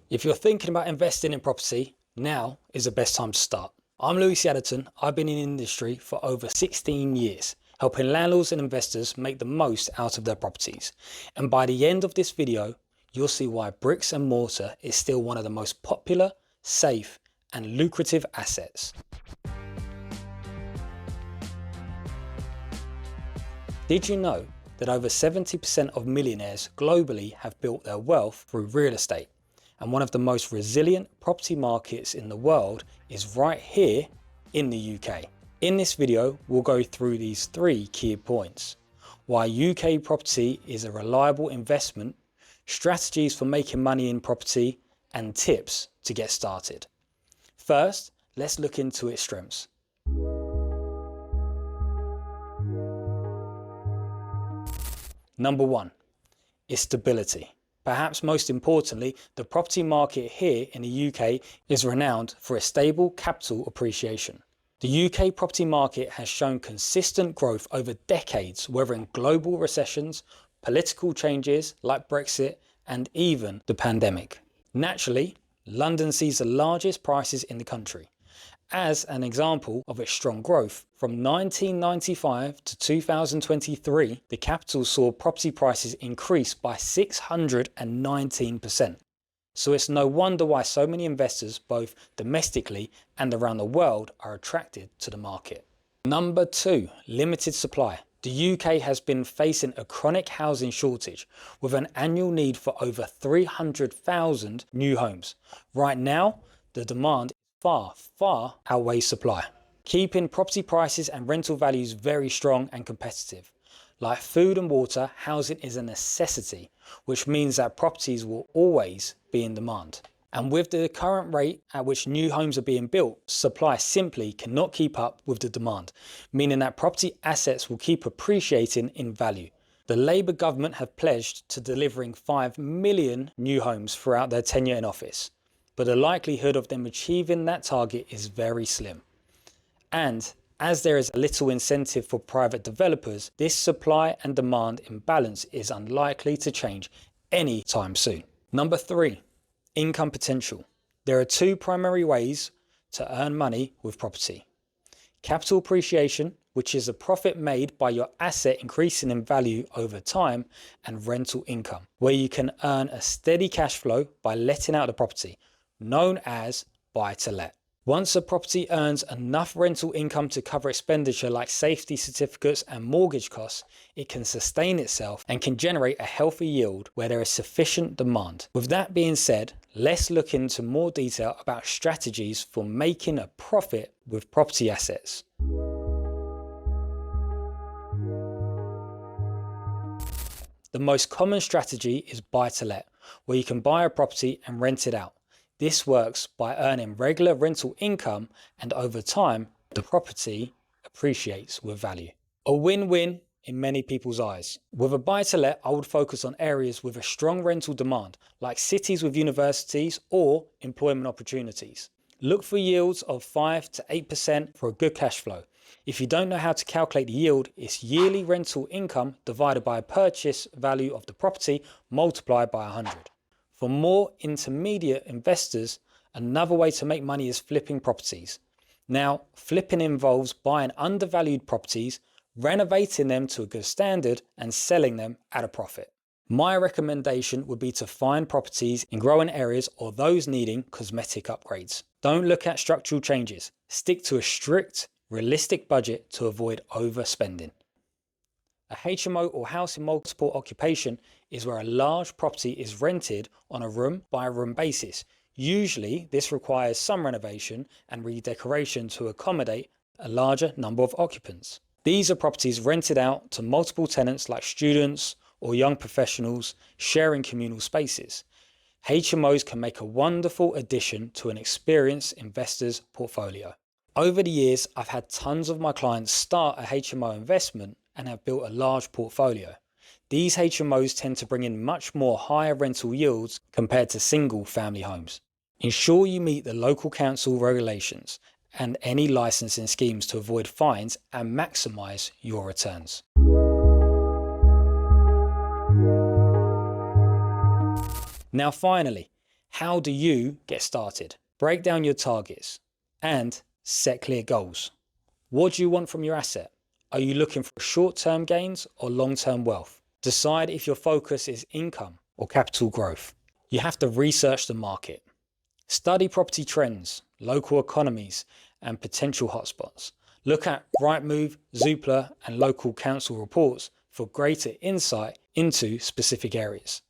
If you're thinking about investing in property, now is the best time to start. I'm Louis Adderton. I've been in the industry for over 16 years, helping landlords and investors make the most out of their properties. And by the end of this video, you'll see why bricks and mortar is still one of the most popular, safe, and lucrative assets. Did you know that over 70% of millionaires globally have built their wealth through real estate? And one of the most resilient property markets in the world is right here in the UK. In this video, we'll go through these 3 key points: why UK property is a reliable investment, strategies for making money in property, and tips to get started. First, let's look into its strengths. Number 1, is stability. Perhaps most importantly, the property market here in the UK is renowned for a stable capital appreciation. The UK property market has shown consistent growth over decades, weathering global recessions, political changes like Brexit, and even the pandemic. Naturally, London sees the largest prices in the country. As an example of its strong growth, from 1995 to 2023, the capital saw property prices increase by 619%. So it's no wonder why so many investors, both domestically and around the world, are attracted to the market. Number 2, limited supply. The UK has been facing a chronic housing shortage with an annual need for over 300,000 new homes. Right now, the demand far outweighs supply, keeping property prices and rental values very strong and competitive. Like food and water, housing is a necessity, which means that properties will always be in demand. And with the current rate at which new homes are being built, supply simply cannot keep up with the demand, meaning that property assets will keep appreciating in value. The Labour government have pledged to delivering 5 million new homes throughout their tenure in office, but the likelihood of them achieving that target is very slim. And as there is little incentive for private developers, this supply and demand imbalance is unlikely to change anytime soon. Number 3, income potential. There are 2 primary ways to earn money with property: capital appreciation, which is a profit made by your asset increasing in value over time, and rental income, where you can earn a steady cash flow by letting out the property, known as buy-to-let. Once a property earns enough rental income to cover expenditure like safety certificates and mortgage costs, it can sustain itself and can generate a healthy yield where there is sufficient demand. With that being said, let's look into more detail about strategies for making a profit with property assets. The most common strategy is buy-to-let, where you can buy a property and rent it out. This works by earning regular rental income, and over time, the property appreciates with value. A win-win in many people's eyes. With a buy-to-let, I would focus on areas with a strong rental demand, like cities with universities or employment opportunities. Look for yields of 5 to 8% for a good cash flow. If you don't know how to calculate the yield, it's yearly rental income divided by a purchase value of the property multiplied by 100. For more intermediate investors, another way to make money is flipping properties. Now, flipping involves buying undervalued properties, renovating them to a good standard, and selling them at a profit. My recommendation would be to find properties in growing areas or those needing cosmetic upgrades. Don't look at structural changes. Stick to a strict, realistic budget to avoid overspending. A HMO or house in multiple occupation is where a large property is rented on a room-by-room basis. Usually, this requires some renovation and redecoration to accommodate a larger number of occupants. These are properties rented out to multiple tenants like students or young professionals sharing communal spaces. HMOs can make a wonderful addition to an experienced investor's portfolio. Over the years, I've had tons of my clients start a HMO investment and have built a large portfolio. These HMOs tend to bring in much more higher rental yields compared to single family homes. Ensure you meet the local council regulations and any licensing schemes to avoid fines and maximize your returns. Now finally, How do you get started? Break down your targets and set clear goals. What do you want from your asset? Are you looking for short-term gains or long-term wealth? Decide if your focus is income or capital growth. You have to research the market. Study property trends, local economies, and potential hotspots. Look at Rightmove, Zoopla, and local council reports for greater insight into specific areas.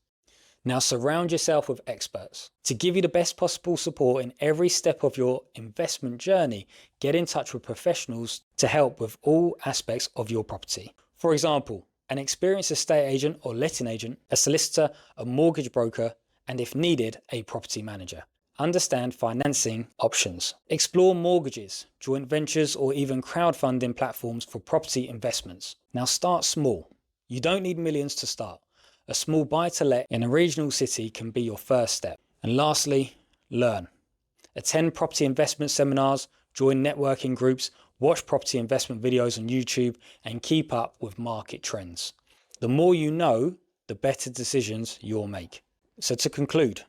Now surround yourself with experts. To give you the best possible support in every step of your investment journey, get in touch with professionals to help with all aspects of your property. For example, an experienced estate agent or letting agent, a solicitor, a mortgage broker, and if needed, a property manager. Understand financing options. Explore mortgages, joint ventures, or even crowdfunding platforms for property investments. Now start small. You don't need millions to start. A small buy-to-let in a regional city can be your first step. And lastly, learn. Attend property investment seminars, join networking groups, watch property investment videos on YouTube, and keep up with market trends. The more you know, the better decisions you'll make. So to conclude,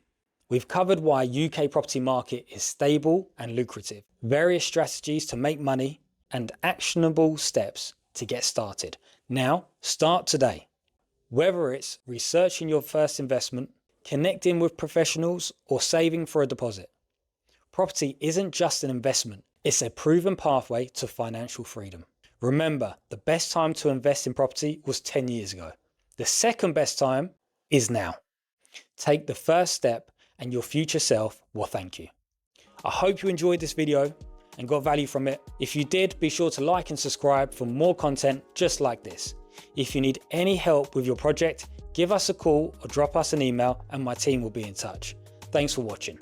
we've covered why UK property market is stable and lucrative, various strategies to make money, and actionable steps to get started. Now, start today. Whether it's researching your first investment, connecting with professionals, or saving for a deposit, property isn't just an investment, it's a proven pathway to financial freedom. Remember, the best time to invest in property was 10 years ago. The second best time is now. Take the first step and your future self will thank you. I hope you enjoyed this video and got value from it. If you did, be sure to like and subscribe for more content just like this. If you need any help with your project, give us a call or drop us an email and my team will be in touch. Thanks for watching.